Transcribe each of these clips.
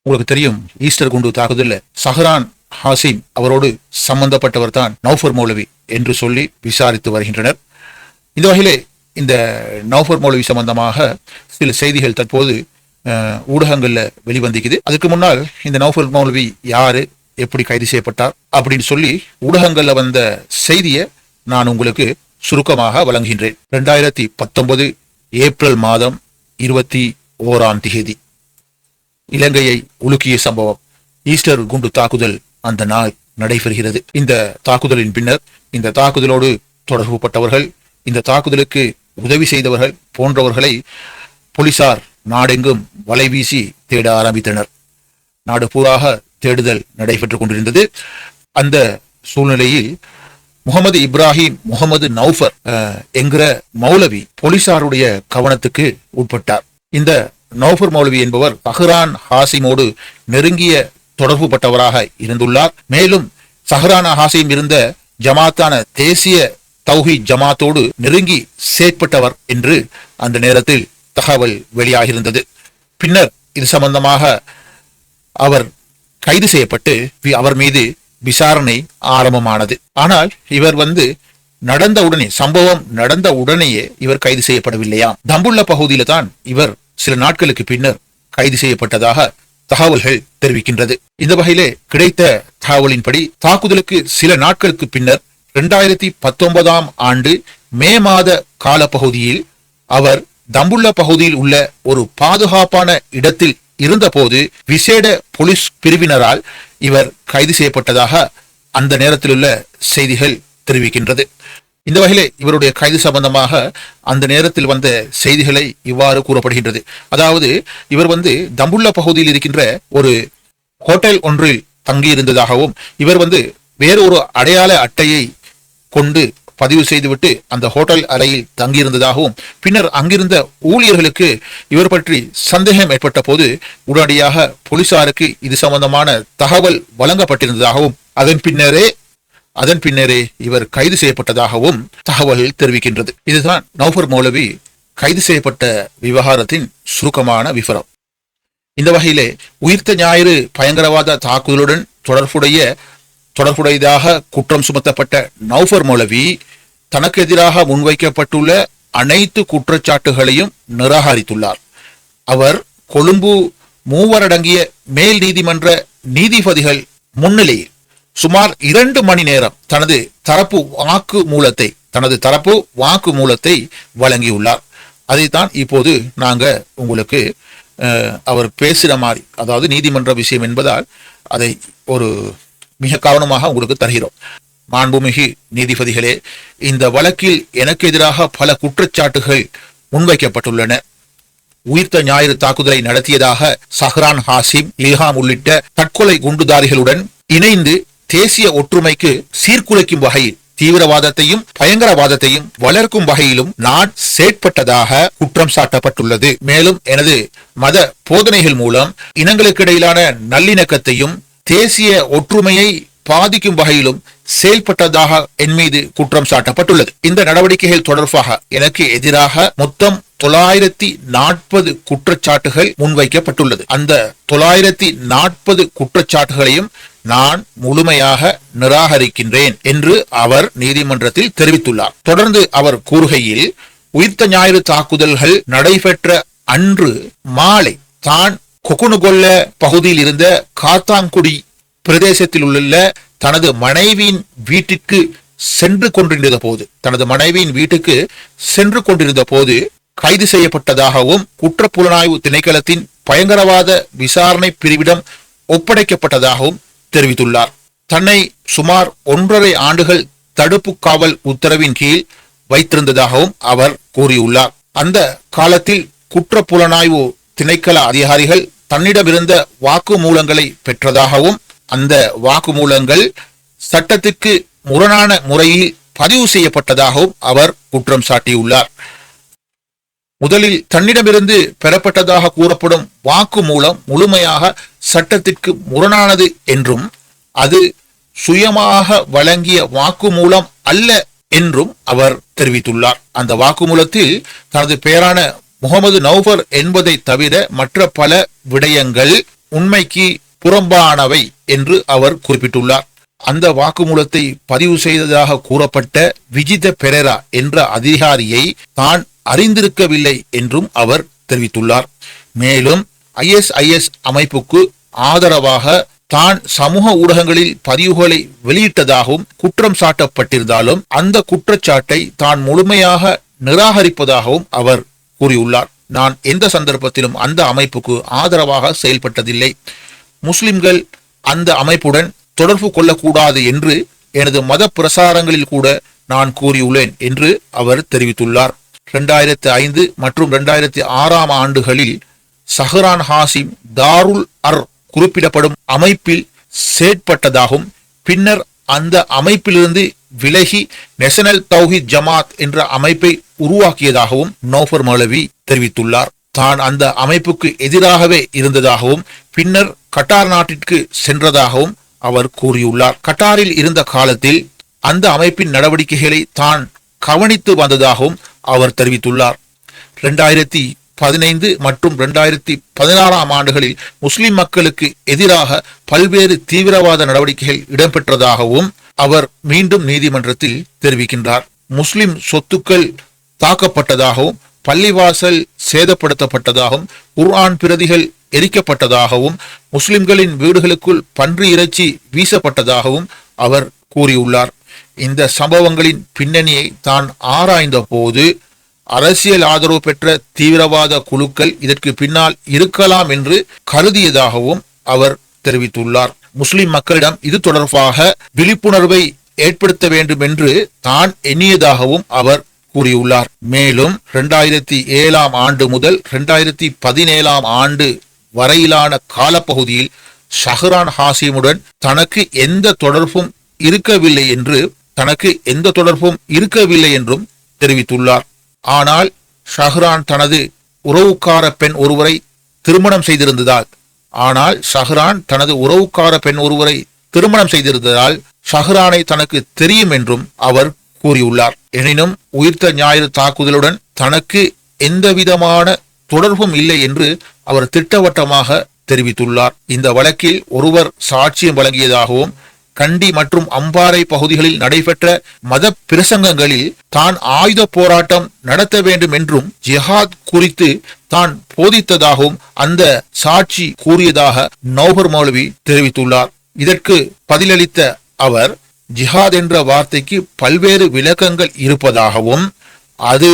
உங்களுக்கு தெரியும், ஈஸ்டர் குண்டு தாக்குதல்ல சஹ்ரான் ஹாசிம் அவரோடு சம்பந்தப்பட்டவர் தான் நௌஃபர் மௌலவி என்று சொல்லி விசாரித்து வருகின்றனர். இந்த வகையிலே இந்த நௌஃபர் மௌலவி சம்பந்தமாக சில செய்திகள் தற்போது ஊடகங்கள்ல வெளிவந்திக்குது. அதுக்கு முன்னால் இந்த நௌஃபர் மௌலவி யாரு, எப்படி கைது செய்யப்பட்டார் அப்படின்னு சொல்லி ஊடகங்கள்ல வந்த செய்தியை நான் உங்களுக்கு சுருக்கமாக வழங்குகின்றேன். 2019 ஏப்ரல் மாதம் 21ஆம் தேதி இலங்கையை உலுக்கிய சம்பவம், ஈஸ்டர் குண்டு தாக்குதல் அந்த நாள் நடைபெறுகிறது. இந்த தாக்குதலின் பின்னர் இந்த தாக்குதலோடு தொடர்புபட்டவர்கள், இந்த தாக்குதலுக்கு உதவி செய்தவர்கள் போன்றவர்களை போலீசார் நாடெங்கும் வலைவீசி தேட ஆரம்பித்தனர். நாடு பூராக தேடுதல் நடைபெற்றுக் கொண்டிருந்தது. அந்த சூழ்நிலையில் முகமது இப்ராஹிம் முகமது நௌஃபர் என்கிற மௌலவி போலீசாருடைய கவனத்துக்கு உட்பட்டார். இந்த நௌஃபர் மௌலவி என்பவர் சஹ்ரான் ஹாசிமோடு நெருங்கிய தொடர்பு பட்டவராக இருந்துள்ளார். மேலும் சஹ்ரான் ஹாசிம் இருந்த ஜமாத்தான தேசிய தௌஹீத் ஜமாத்தோடு நெருங்கி செயற்பட்டவர் என்று அந்த நேரத்தில் தகவல் வெளியாகியிருந்தது. பின்னர் இது சம்பந்தமாக அவர் கைது செய்யப்பட்டு அவர் மீது விசாரணை ஆரம்பமானது. ஆனால் இவர் சம்பவம் நடந்த உடனேயே இவர் கைது செய்யப்படவில்லையா. தம்புள்ள பகுதியில தான் இவர் சில நாட்களுக்கு பின்னர் கைது செய்யப்பட்டதாக தகவல்கள் தெரிவிக்கின்றது. இந்த வகையிலே கிடைத்த தகவலின்படி தாக்குதலுக்கு சில நாட்களுக்கு பின்னர் 2019ஆம் ஆண்டு மே மாத காலப்பகுதியில் அவர் தம்புள்ள பகுதியில் உள்ள ஒரு பாதுகாப்பான இடத்தில் இருந்தபோது விசேட போலீஸ் பிரிவினரால் இவர் கைது செய்யப்பட்டதாக அந்த நேரத்தில் உள்ள செய்திகள் தெரிவிக்கின்றது. இந்த வகையிலே இவருடைய கைது சம்பந்தமாக அந்த நேரத்தில் வந்த செய்திகளை இவ்வாறு கூறப்படுகின்றது. அதாவது இவர் தம்புள்ள பகுதியில் இருக்கின்ற ஒரு ஹோட்டல் ஒன்றில் தங்கியிருந்ததாகவும், இவர் வேறொரு அடையாள அட்டையை கொண்டு பதிவு செய்துவிட்டு அந்த ஹோட்டல் அறையில் தங்கியிருந்ததாகவும், பின்னர் அங்கிருந்த ஊழியர்களுக்கு இவர் பற்றி சந்தேகம் ஏற்பட்ட போது உடனடியாக போலீசாருக்கு இது சம்பந்தமான தகவல் வழங்கப்பட்டிருந்ததாகவும், அதன் பின்னரே இவர் கைது செய்யப்பட்டதாகவும் தகவல் தெரிவிக்கின்றது. இதுதான் நௌஃபர் மௌலவி கைது செய்யப்பட்ட விவகாரத்தின் சுருக்கமான விவரம். இந்த வகையிலே உயிர்த்த ஞாயிறு பயங்கரவாத தாக்குதலுடன் தொடர்புடையதாக குற்றம் சுமத்தப்பட்ட நௌஃபர் மௌலவி தனக்கு எதிராக முன்வைக்கப்பட்டுள்ள அனைத்து குற்றச்சாட்டுகளையும் நிராகரித்துள்ளார். அவர் கொழும்பு 3 அடங்கிய மேல் நீதிமன்ற நீதிபதிகள் முன்னிலையில் சுமார் 2 மணி நேரம் தனது தரப்பு வாக்கு மூலத்தை வழங்கியுள்ளார். அதைத்தான் இப்போது நாங்க உங்களுக்கு அவர் பேசுற மாதிரி, அதாவது நீதிமன்ற விஷயம் என்பதால் அதை ஒரு மிக கவனமாக உங்களுக்கு தருகிறோம். மாண்புமிகு நீதிபதிகளே, இந்த வழக்கில் எனக்கு எதிராக பல குற்றச்சாட்டுகள் முன்வைக்கப்பட்டுள்ளன. உயிர்த்த ஞாயிறு தாக்குதலை நடத்தியதாக சஹ்ரான் ஹாசிம், இல்ஹாம் உள்ளிட்ட தற்கொலை குண்டுதாரிகளுடன் இணைந்து தேசிய ஒற்றுமைக்கு சீர்குலைக்கும் வகையில் தீவிரவாதத்தையும் பயங்கரவாதத்தையும் வளர்க்கும் வகையிலும் நான் செயற்பட்டதாக குற்றம் சாட்டப்பட்டுள்ளது. மேலும் எனது மத போதனைகள் மூலம் இனங்களுக்கு இடையிலான நல்லிணக்கத்தையும் தேசிய ஒற்றுமையை பாதிக்கும் வகையிலும் செயல்பட்டதாக என் மீது குற்றம் சாட்டப்பட்டுள்ளது. இந்த நடவடிக்கைகள் தொடர்பாக எனக்கு எதிராக மொத்தம் 940 குற்றச்சாட்டுகள் முன்வைக்கப்பட்டுள்ளது. அந்த 940 குற்றச்சாட்டுகளையும் நான் முழுமையாக நிராகரிக்கின்றேன் என்று அவர் நீதிமன்றத்தில் தெரிவித்துள்ளார். தொடர்ந்து அவர் கூறுகையில், உயிர்த்த ஞாயிறு தாக்குதல்கள் நடைபெற்ற அன்று மாலை தான் கொக்குனுகொல்ல பகுதியில் இருந்த காத்தாங்குடி பிரதேசத்தில் உள்ள தனது மனைவியின் வீட்டுக்கு சென்று கொண்டிருந்த போது கைது செய்யப்பட்டதாகவும் குற்றப்புலனாய்வு திணைக்களத்தின் பயங்கரவாத விசாரணை பிரிவிடம் ஒப்படைக்கப்பட்டதாகவும் தெரிவித்துள்ளார். தன்னை சுமார் 1.5 ஆண்டுகள் தடுப்பு காவல் உத்தரவின் கீழ் வைத்திருந்ததாகவும் அவர் கூறியுள்ளார். அந்த காலத்தில் குற்றப்புலனாய்வு திணைக்கள அதிகாரிகள் தன்னிடமிருந்த வாக்குமூலங்களை பெற்றதாகவும், அந்த வாக்குமூலங்கள் சட்டத்திற்கு முரணான முறையில் பதிவு செய்யப்பட்டதாகவும் அவர் குற்றம் சாட்டியுள்ளார். முதலில் தன்னிடமிருந்து பெறப்பட்டதாக கூறப்படும் வாக்குமூலம் முழுமையாக சட்டத்திற்கு முரணானது என்றும், அது சுயமாக வழங்கிய வாக்குமூலம் அல்ல என்றும் அவர் தெரிவித்துள்ளார். அந்த வாக்குமூலத்தில் தனது பெயரான முகமது நௌஃபர் என்பதை தவிர மற்ற பல விடயங்கள் உண்மைக்கு புறம்பானவை என்று அவர் குறிப்பிட்டுள்ளார். அந்த வாக்குமூலத்தை பதிவு செய்ததாக கூறப்பட்ட விஜித பெரேரா என்ற அதிகாரியை தான் அறிந்திருக்கவில்லை என்றும் அவர் தெரிவித்துள்ளார். மேலும் ISIS அமைப்புக்கு ஆதரவாக தான் சமூக ஊடகங்களில் பதிவுகளை வெளியிட்டதாகவும் குற்றம் சாட்டப்பட்டிருந்தாலும் அந்த குற்றச்சாட்டை தான் முழுமையாக நிராகரிப்பதாகவும் அவர் கூறியுள்ளார். நான் எந்த சந்தர்ப்பத்திலும் அந்த அமைப்புக்கு ஆதரவாக செயல்பட்டதில்லை. முஸ்லிம்கள் அந்த அமைப்புடன் தொடர்பு கொள்ளக்கூடாது என்று எனது மத பிரசாரங்களில் கூட நான் கூறியுள்ளேன் என்று அவர் தெரிவித்துள்ளார். 2005 மற்றும் 2006 ஆண்டுகளில் சஹ்ரான் ஹாசிம் தாருல் அர் குறிப்பிடப்படும் அமைப்பில் செயற்பட்டதாகவும் பின்னர் அந்த அமைப்பிலிருந்து விலகி நேஷனல் தௌஹீத் ஜமாத் என்ற அமைப்பை உருவாக்கியதாகவும் நௌஃபர் மௌலவி தெரிவித்துள்ளார். தான் அந்த அமைப்புக்கு எதிராகவே இருந்ததாகவும் பின்னர் கட்டார் நாட்டிற்கு சென்றதாகவும் அவர் கூறியுள்ளார். கட்டாரில் இருந்த காலத்தில் அந்த அமைப்பின் நடவடிக்கைகளை தான் கவனித்து வந்ததாகவும் அவர் தெரிவித்துள்ளார். 2015 மற்றும் 2016 ஆண்டுகளில் முஸ்லிம் மக்களுக்கு எதிராக பல்வேறு தீவிரவாத நடவடிக்கைகள் இடம்பெற்றதாகவும் அவர் மீண்டும் நீதிமன்றத்தில் தெரிவிக்கின்றார். முஸ்லிம் சொத்துக்கள் தாக்கப்பட்டதாகவும் பள்ளிவாசல் சேதப்படுத்தப்பட்டதாகவும் குர்ஆன் பிரதிகள் எரிக்கப்பட்டதாகவும் முஸ்லிம்களின் வீடுகளுக்குள் பன்றி இறைச்சி வீசப்பட்டதாகவும் அவர் கூறியுள்ளார். இந்த சம்பவங்களின் பின்னணியை தான் ஆராய்ந்த போது அரசியல் ஆதரவு பெற்ற தீவிரவாத குழுக்கள் இதற்கு பின்னால் இருக்கலாம் என்று கருதியதாகவும் அவர் தெரிவித்துள்ளார். முஸ்லிம் மக்களிடம் இது தொடர்பாக விழிப்புணர்வை ஏற்படுத்த வேண்டும் என்று தான் எண்ணியதாகவும் அவர் கூறியுள்ளார். மேலும் 2007 ஆண்டு முதல் 2017 ஆண்டு வரையிலான காலப்பகுதியில் ஷஹ்ரான் ஹாசிமுடன் தனக்கு எந்த தொடர்பும் இருக்கவில்லை என்றும் தெரிவித்துள்ளார். ஆனால் ஷஹ்ரான் தனது உறவுக்கார பெண் ஒருவரை திருமணம் செய்திருந்ததால் ஷஹ்ரானை தனக்கு தெரியும் என்றும் அவர் கூறியுள்ளார். எனினும் உயிர்த்த ஞாயிறு தாக்குதலுடன் தனக்கு எந்தவிதமான தொடர்பும் இல்லை என்று அவர் திட்டவட்டமாக தெரிவித்துள்ளார். இந்த வழக்கில் ஒருவர் சாட்சியம் வழங்கியதாகவும் கண்டி மற்றும் அம்பாறை பகுதிகளில் நடைபெற்ற மத பிரசங்கங்களில் தான் ஆயுத போராட்டம் நடத்த வேண்டும் என்றும் ஜிஹாத் குறித்து தான் போதித்ததாகவும் அந்த சாட்சி கூறியதாக நௌஃபர் மௌலவி தெரிவித்துள்ளார். இதற்கு பதிலளித்த அவர் ஜிஹாத் என்ற வார்த்தைக்கு பல்வேறு விளக்கங்கள் இருப்பதாகவும் அது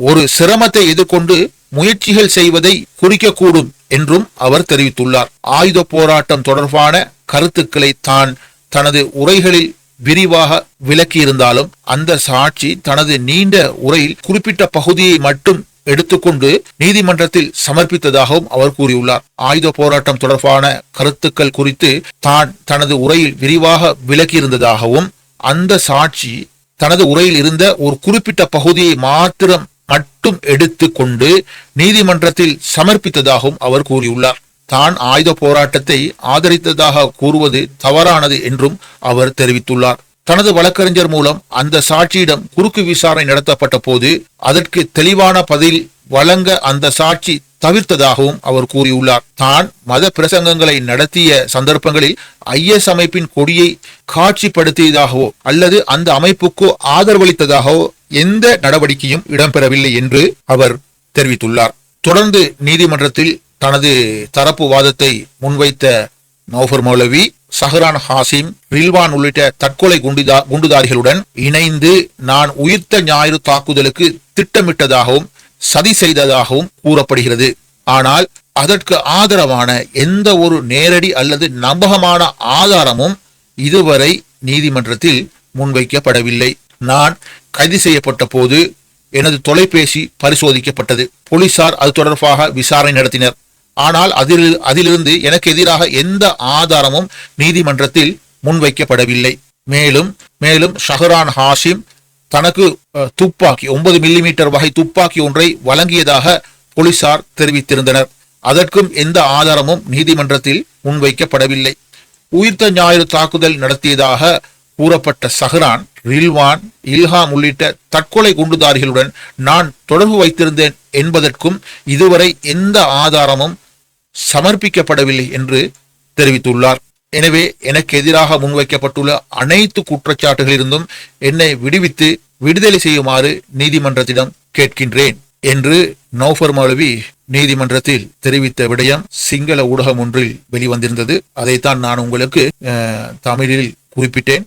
ஒரு சிரமத்தை எதிர்கொண்டு முயற்சிகள் செய்வதை குறிக்கக்கூடும் என்றும் அவர் தெரிவித்துள்ளார். ஆயுத போராட்டம் தொடர்பான கருத்துக்களை தான் தனது உரைகளில் விரிவாக விளக்கியிருந்தாலும் அந்த சாட்சி தனது நீண்ட உரையில் குறிப்பிட்ட பகுதியை மட்டும் எடுத்துக்கொண்டு நீதிமன்றத்தில் சமர்ப்பித்ததாகவும் அவர் கூறியுள்ளார். ஆயுத போராட்டம் தொடர்பான கருத்துக்கள் குறித்து தான் தனது உரையில் விரிவாக விளக்கியிருந்ததாகவும் அந்த சாட்சி தனது உரையில் இருந்த ஒரு குறிப்பிட்ட பகுதியை மட்டும் எடுத்துக்கொண்டு நீதிமன்றத்தில் சமர்ப்பித்ததாகவும் அவர் கூறியுள்ளார். தான் ஆயுத போராட்டத்தை ஆதரித்ததாக கூறுவது தவறானது என்றும் அவர் தெரிவித்துள்ளார். தனது வழக்கறிஞர் மூலம் அந்த சாட்சியிடம் குறுக்கு விசாரணை நடத்தப்பட்ட போது அதற்கு தெளிவான பதில் வழங்க அந்த சாட்சி தவிர்த்ததாகவும் அவர் கூறியுள்ளார். தான் மத பிரசங்கங்களை நடத்திய சந்தர்ப்பங்களில் IS அமைப்பின் கொடியை காட்சிப்படுத்தியதாகவோ அல்லது அந்த அமைப்புக்கு ஆதரவளித்ததாகவோ எந்த நடவடிக்கையும் இடம்பெறவில்லை என்று அவர் தெரிவித்துள்ளார். தொடர்ந்து நீதிமன்றத்தில் தனது தரப்பு வாதத்தை முன்வைத்த நௌஃபர் மௌலவி சஹ்ரான் ஹாசிம், ரில்வான் உள்ளிட்ட தற்கொலை குண்டுதாரிகளுடன் இணைந்து நான் உயிர்த்த ஞாயிறு தாக்குதலுக்கு திட்டமிட்டதாகவும் சதி செய்ததாகவும் கூறப்படுகிறது. ஆனால் அதற்கு ஆதரவான எந்த ஒரு நேரடி அல்லது நம்பகமான ஆதாரமும் இதுவரை நீதிமன்றத்தில் முன்வைக்கப்படவில்லை. நான் கைது செய்யப்பட்ட போது எனது தொலைபேசி பரிசோதிக்கப்பட்டது. போலீசார் அது தொடர்பாக விசாரணை நடத்தினர். ஆனால் அதிலிருந்து எனக்கு எதிராக எந்த ஆதாரமும் நீதிமன்றத்தில் முன்வைக்கப்படவில்லை. மேலும் ஷஹ்ரான் ஹாசிம் தனக்கு துப்பாக்கி 9 மில்லிமீட்டர் வகை துப்பாக்கி ஒன்றை வழங்கியதாக போலீசார் தெரிவித்திருந்தனர். அதற்கும் எந்த ஆதாரமும் நீதிமன்றத்தில் முன்வைக்கப்படவில்லை. உயிர்த்த ஞாயிறு தாக்குதல் நடத்தியதாக கூறப்பட்ட சஹ்ரான், ரில்வான், இல்ஹாம் உள்ளிட்ட தற்கொலை குண்டுதாரிகளுடன் நான் தொடர்பு வைத்திருந்தேன் என்பதற்கும் இதுவரை எந்த ஆதாரமும் சமர்ப்பிக்கப்படவில்லை என்று தெரிவித்துள்ளார். எனவே எனக்கு எதிராக முன்வைக்கப்பட்டுள்ள அனைத்து குற்றச்சாட்டுகளிலிருந்தும் என்னை விடுவித்து விடுதலை செய்யுமாறு நீதிமன்றத்திடம் கேட்கின்றேன் என்று நௌஃபர் மௌலவி நீதிமன்றத்தில் தெரிவித்த விடயம் சிங்கள ஊடகம் ஒன்றில் வெளிவந்திருந்தது. அதைத்தான் நான் உங்களுக்கு தமிழில் குறிப்பிட்டேன்.